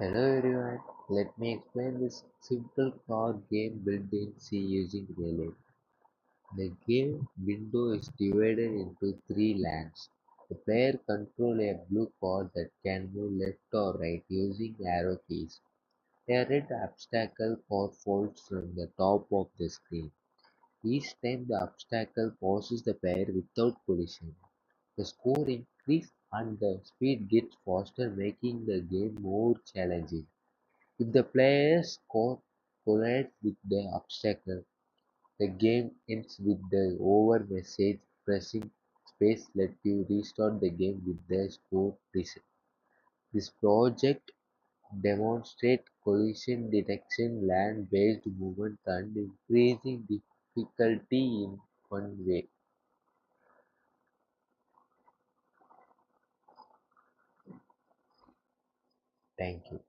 Hello everyone, let me explain this simple car game built in C using Relay. The game window is divided into three lanes. The player controls a blue car that can move left or right using arrow keys. A red obstacle car falls from the top of the screen. Each time the obstacle passes the player without collision, the score increases and the speed gets faster, making the game more challenging. If the player's score collides with the obstacle, the game ends with the over message. Pressing space lets you restart the game with the score reset. This project demonstrates collision detection, land-based movement, and increasing difficulty in one way. Thank you.